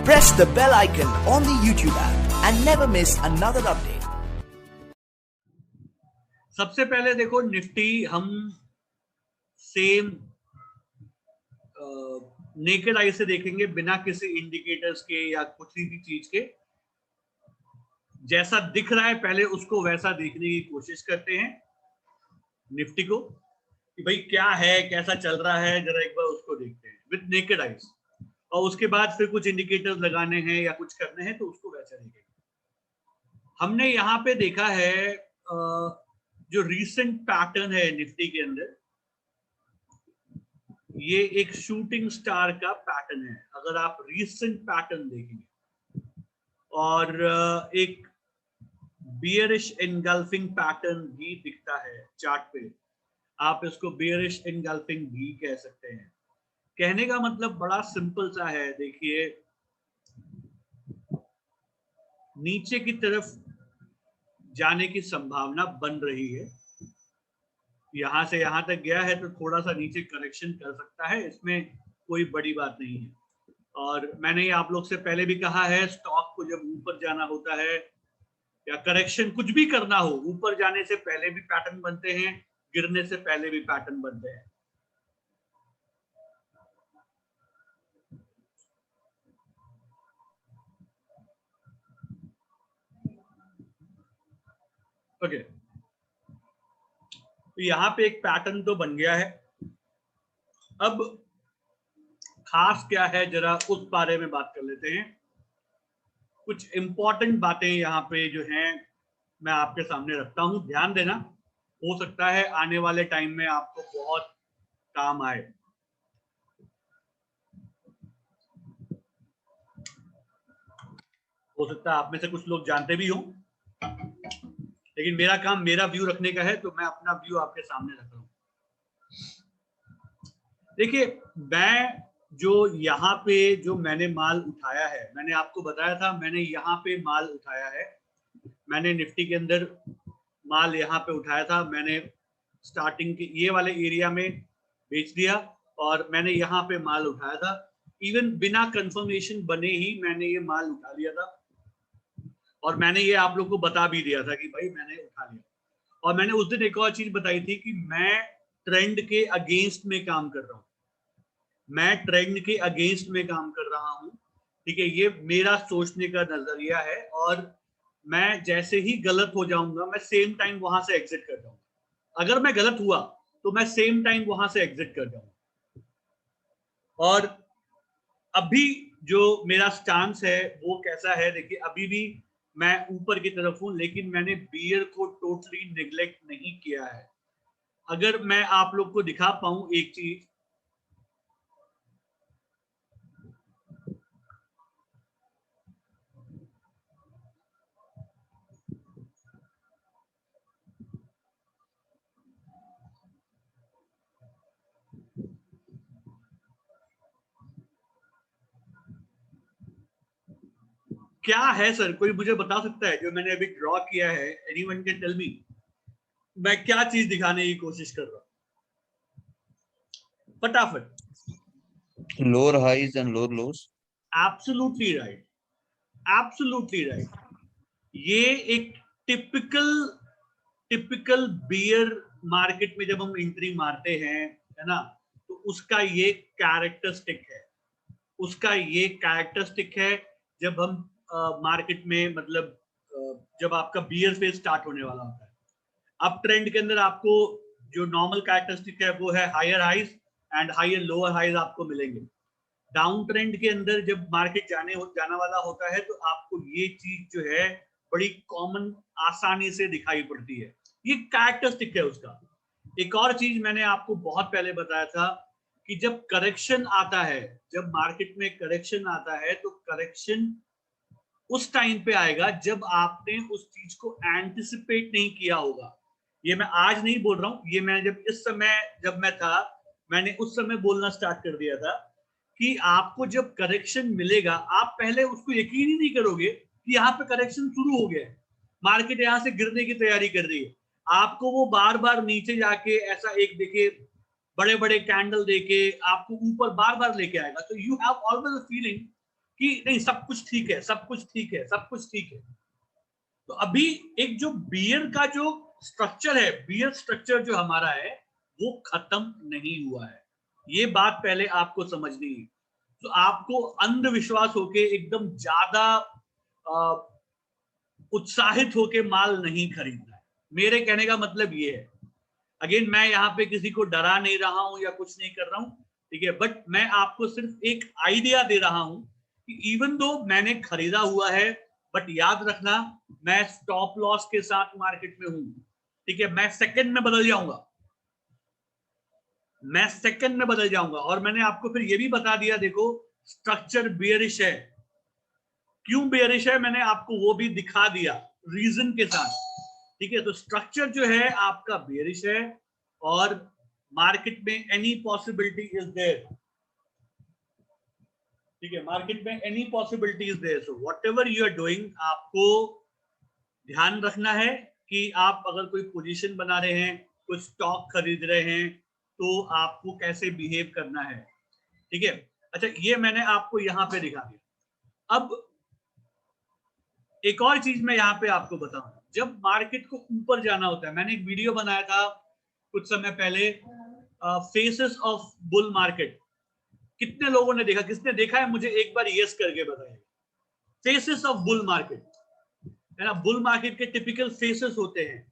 Press the bell icon on the YouTube app and never miss another update. सबसे पहले देखो Nifty हम same naked eye से देखेंगे बिना किसी इंडिकेटर्स के या किसी भी चीज के। जैसा दिख रहा है पहले उसको वैसा देखने की कोशिश करते हैं निफ्टी को कि भाई क्या है, कैसा चल रहा है, जरा एक बार उसको देखते हैं विद नेकेड आईज, और उसके बाद फिर कुछ इंडिकेटर्स लगाने हैं या कुछ करने हैं तो उसको वैसा देखेंगे। हमने यहाँ पे देखा है जो रीसेंट पैटर्न है निफ्टी के अंदर, ये एक शूटिंग स्टार का पैटर्न है। अगर आप रीसेंट पैटर्न देखेंगे और एक बियरिश एनगल्फिंग पैटर्न भी दिखता है चार्ट पे, आप इसको बियरिश एनगल्फिंग भी कह सकते हैं। कहने का मतलब बड़ा सिंपल सा है। देखिए नीचे की तरफ जाने की संभावना बन रही है, यहां से यहां तक गया है तो थोड़ा सा नीचे करेक्शन कर सकता है, इसमें कोई बड़ी बात नहीं है। और मैंने ये आप लोग से पहले भी कहा है, स्टॉक को जब ऊपर जाना होता है या करेक्शन कुछ भी करना हो, ऊपर जाने से पहले भी पैटर्न बनते हैं, गिरने से पहले भी पैटर्न बनते हैं। ओके, तो यहां पे एक पैटर्न तो बन गया है। अब खास क्या है जरा उस बारे में बात कर लेते हैं। कुछ इंपॉर्टेंट बातें यहाँ पे जो हैं मैं आपके सामने रखता हूं, ध्यान देना। हो सकता है आने वाले टाइम में आपको बहुत काम आए। हो सकता है आप में से कुछ लोग जानते भी हों, लेकिन मेरा काम मेरा व्यू रखने का है, तो मैं अपना व्यू आपके सामने रख रहा हूं। देखिए मैं जो यहाँ पे जो मैंने माल उठाया है, मैंने आपको बताया था मैंने यहाँ पे माल उठाया है। मैंने निफ्टी के अंदर माल यहाँ पे उठाया था, मैंने स्टार्टिंग के ये वाले एरिया में बेच दिया और मैंने यहाँ पे माल उठाया था। इवन बिना कंफर्मेशन बने ही मैंने ये माल उठा लिया था और मैंने ये आप लोग को बता भी दिया था कि भाई मैंने उठा लिया। और मैंने उस दिन एक और चीज बताई थी कि मैं ट्रेंड के अगेंस्ट में काम कर रहा हूँ, मैं ट्रेंड के अगेंस्ट में काम कर रहा हूँ। ठीक है, ये मेरा सोचने का नजरिया है और मैं जैसे ही गलत हो जाऊंगा मैं सेम टाइम वहां से एग्जिट कर जाऊंगा। अगर मैं गलत हुआ तो मैं सेम टाइम वहां से एग्जिट कर जाऊंगा। और अभी जो मेरा स्टांस है वो कैसा है, देखिए अभी भी मैं ऊपर की तरफ हूं, लेकिन मैंने बियर को टोटली निगलेक्ट नहीं किया है। अगर मैं आप लोग को दिखा पाऊं एक चीज, क्या है सर, कोई मुझे बता सकता है जो मैंने अभी ड्रॉ किया है? एनीवन कैन टेल मी मैं क्या चीज दिखाने की कोशिश कर रहा हूं, फटाफट। Lower highs and lower lows. Absolutely right, absolutely right. ये एक टिपिकल बियर मार्केट में जब हम एंट्री मारते हैं, है ना, तो उसका ये कैरेक्टरिस्टिक है, उसका ये कैरेक्टरिस्टिक है। जब हम मार्केट में मतलब जब आपका बियर फेज स्टार्ट होने वाला होता है, अप ट्रेंड के अंदर आपको जो नॉर्मल कैरेक्टरिस्टिक है वो है higher highs and higher lower highs आपको मिलेंगे। डाउन ट्रेंड के अंदर जब मार्केट जाना वाला होता है तो आपको ये चीज जो है बड़ी कॉमन आसानी से दिखाई पड़ती है, ये कैरेक्टरिस्टिक है उसका। एक और चीज मैंने आपको बहुत पहले बताया था कि जब करेक्शन आता है, जब मार्केट में करेक्शन आता है तो करेक्शन उस टाइम पे आएगा जब आपने उस चीज को एंटिसिपेट नहीं किया होगा। ये मैं आज नहीं बोल रहा हूं, ये मैं जब मैं था मैंने उस समय बोलना स्टार्ट कर दिया था कि आपको जब करेक्शन मिलेगा आप पहले उसको यकीन ही नहीं करोगे कि यहाँ पे करेक्शन शुरू हो गया है, मार्केट यहाँ से गिरने की तैयारी कर रही है। आपको वो बार बार नीचे जाके ऐसा एक देखिए बड़े बड़े कैंडल देके आपको ऊपर बार बार लेके आएगा। तो you have always a feeling कि नहीं सब कुछ ठीक है, सब कुछ ठीक है, सब कुछ ठीक है। तो अभी एक जो बियर का जो स्ट्रक्चर है, बियर स्ट्रक्चर जो हमारा है वो खत्म नहीं हुआ है। ये बात पहले आपको समझनी है। तो आपको अंधविश्वास होके एकदम ज्यादा उत्साहित होके माल नहीं खरीदना है। मेरे कहने का मतलब ये है, अगेन मैं यहाँ पे किसी को डरा नहीं रहा हूं या कुछ नहीं कर रहा हूं, ठीक है, बट मैं आपको सिर्फ एक आइडिया दे रहा हूं कि इवन दो मैंने खरीदा हुआ है, बट याद रखना मैं स्टॉप लॉस के साथ मार्केट में हूं, ठीक है, मैं सेकंड में बदल जाऊंगा, मैं सेकंड में बदल जाऊंगा। और मैंने आपको फिर ये भी बता दिया, देखो स्ट्रक्चर बेयरिश है, क्यों बेयरिश है मैंने आपको वो भी दिखा दिया रीजन के साथ, ठीक है। तो स्ट्रक्चर जो है आपका बेयरिश है और मार्केट में एनी पॉसिबिलिटी इज देयर, ठीक है, मार्केट में any possibility is there. So whatever you are doing, आपको ध्यान रखना है कि आप अगर कोई पोजीशन बना रहे हैं, कोई स्टॉक खरीद रहे हैं, तो आपको कैसे बिहेव करना है, ठीक है। अच्छा, ये मैंने आपको यहां पे दिखा दिया। अब एक और चीज मैं यहाँ पे आपको बताऊं, जब मार्केट को ऊपर जाना होता है, मैंने एक वीडियो बनाया था कुछ समय पहले, फेसेस ऑफ बुल मार्केट। कितने लोगों ने देखा, किसने देखा है मुझे एक बार यस करके बताइए। फेसेस ऑफ बुल मार्केट है ना, बुल मार्केट के टिपिकल फेसेस होते हैं।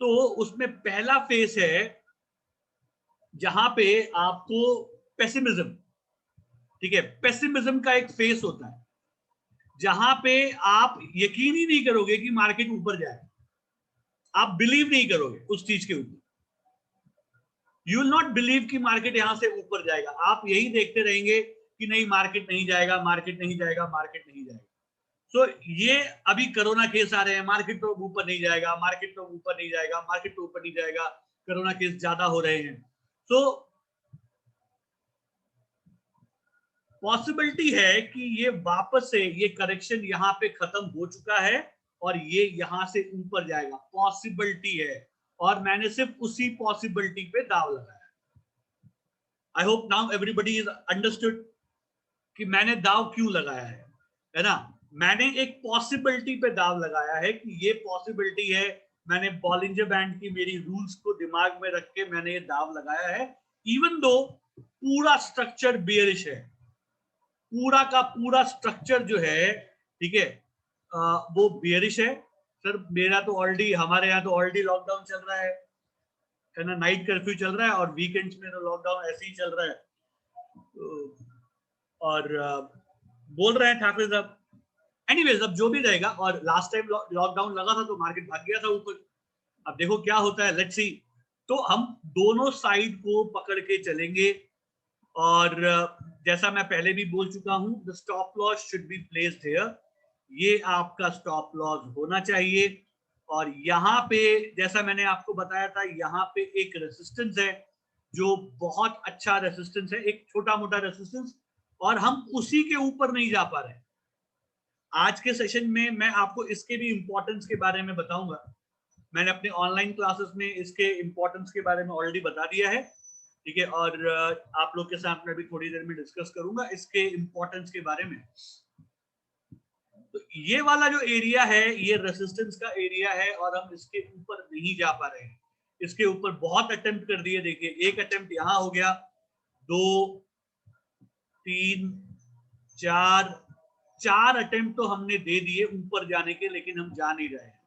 तो उसमें पहला फेस है जहां पे आपको पेसिमिज्म, ठीक है, पेसिमिज्म का एक फेस होता है जहां पे आप यकीन ही नहीं करोगे कि मार्केट ऊपर जाए, आप बिलीव नहीं करोगे उस चीज के ऊपर, यू विल नॉट बिलीव कि मार्केट यहां से ऊपर जाएगा, आप यही देखते रहेंगे कि नहीं मार्केट नहीं जाएगा, मार्केट नहीं जाएगा, मार्केट नहीं जाएगा। तो ये अभी कोरोना केस आ रहे हैं, मार्केट तो ऊपर नहीं जाएगा, मार्केट तो ऊपर नहीं जाएगा, मार्केट तो ऊपर नहीं जाएगा, कोरोना केस ज्यादा हो रहे हैं। तो पॉसिबिलिटी है कि ये वापस से ये करेक्शन यहाँ पे खत्म हो चुका है और ये यहां से ऊपर जाएगा, पॉसिबिलिटी है, और मैंने सिर्फ उसी पॉसिबिलिटी पे दाव लगाया। I hope now everybody is understood कि मैंने दाव क्यों लगाया है ना। मैंने एक पॉसिबिलिटी पे दाव लगाया है कि ये पॉसिबिलिटी है, मैंने बॉलिंजर बैंड की मेरी रूल्स को दिमाग में रख के मैंने ये दाव लगाया है, इवन दो पूरा स्ट्रक्चर बियरिश है, पूरा का पूरा स्ट्रक्चर जो है, ठीक है, वो बियरिश है। सर मेरा तो ऑलरेडी, हमारे यहाँ तो ऑलरेडी लॉकडाउन चल रहा है ना, नाइट कर्फ्यू चल रहा है और वीकेंड्स में तो लॉकडाउन ऐसे ही चल रहा है। और बोल रहे हैं ठाकुर साहब, एनीवेज अब जो भी रहेगा, और लास्ट टाइम लॉकडाउन लगा था तो मार्केट भाग गया था ऊपर, अब देखो क्या होता है, लेट्स सी। तो हम दोनों साइड को पकड़ के चलेंगे, और जैसा मैं पहले भी बोल चुका हूं, the stop loss should be placed here, ये आपका स्टॉप लॉस होना चाहिए। और यहाँ पे जैसा मैंने आपको बताया था, यहाँ पे एक रेसिस्टेंस है जो बहुत अच्छा रेसिस्टेंस है, एक छोटा मोटा रेसिस्टेंस, और हम उसी के ऊपर नहीं जा पा रहे। आज के सेशन में मैं आपको इसके भी इंपॉर्टेंस के बारे में बताऊंगा, मैंने अपने ऑनलाइन क्लासेस में इसके इंपॉर्टेंस के बारे में ऑलरेडी बता दिया है, ठीक है, और आप लोग के साथ मैं भी थोड़ी देर में डिस्कस करूंगा इसके इंपॉर्टेंस के बारे में। तो ये वाला जो एरिया है ये रेसिस्टेंस का एरिया है और हम इसके ऊपर नहीं जा पा रहे हैं, इसके ऊपर बहुत अटेम्प्ट कर दिए, देखिए एक अटेम्प्ट यहां हो गया, 2 3 4 अटेम्प्ट तो हमने दे दिए ऊपर जाने के, लेकिन हम जा नहीं रहे हैं।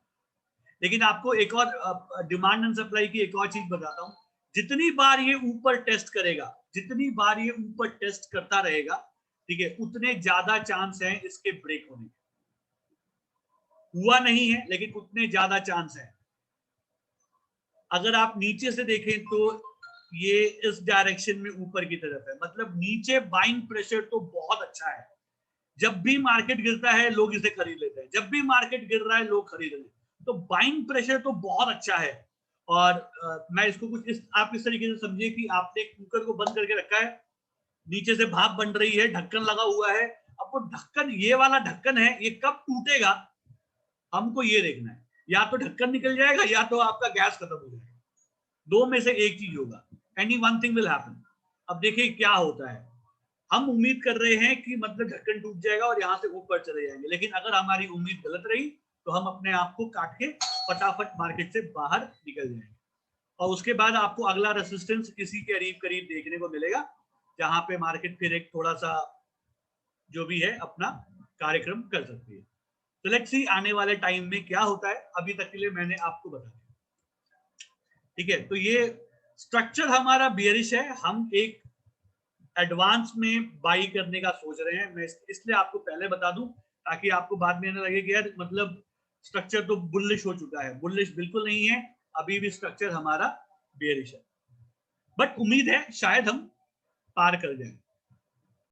लेकिन आपको एक और डिमांड एंड सप्लाई की एक और चीज बताता हूं, जितनी बार ये ऊपर टेस्ट करेगा, जितनी बार ये ऊपर टेस्ट करता रहेगा, ठीक है, उतने ज्यादा चांस हैं इसके ब्रेक होने के। हुआ नहीं है लेकिन उतने ज्यादा चांस है। अगर आप नीचे से देखें तो ये इस डायरेक्शन में ऊपर की तरफ है, मतलब नीचे बाइंग प्रेशर तो बहुत अच्छा है, जब भी मार्केट गिरता है लोग इसे खरीद लेते हैं, जब भी मार्केट गिर रहा है लोग खरीद लेते हैं, तो बाइंग प्रेशर तो बहुत अच्छा है। और मैं इसको कुछ आप इस तरीके से समझिए कि आपने कुकर को बंद करके रखा है, नीचे से भाप बन रही है, ढक्कन लगा हुआ है, अब वो ढक्कन, ये वाला ढक्कन है, ये कब टूटेगा हमको ये देखना है, या तो ढक्कन निकल जाएगा या तो आपका गैस खत्म हो जाएगा, दो में से एक चीज होगा, any one thing will happen. अब देखिए क्या होता है, हम उम्मीद कर रहे हैं कि मतलब ढक्कन टूट जाएगा और यहाँ से ऊपर चले जाएंगे, लेकिन अगर हमारी उम्मीद गलत रही तो हम अपने आप को काट के फटाफट मार्केट से बाहर निकल जाएंगे। और उसके बाद आपको अगला रेसिस्टेंस इसी के करीब करीब देखने को मिलेगा, जहां पे मार्केट फिर एक थोड़ा सा जो भी है अपना कार्यक्रम कर सकती है। तो लेट्स सी आने वाले टाइम में क्या होता है। अभी तक के लिए मैंने आपको बता दिया, ठीक है। तो ये स्ट्रक्चर हमारा बियरिश है, हम एक एडवांस में बाई करने का सोच रहे हैं। मैं इसलिए आपको पहले बता दूं ताकि आपको बाद में ना लगे कि यार मतलब स्ट्रक्चर तो बुलिश हो चुका है। बुलिश बिल्कुल नहीं है, अभी भी स्ट्रक्चर हमारा बेयरिश है, बट उम्मीद है शायद हम पार कर जाएं।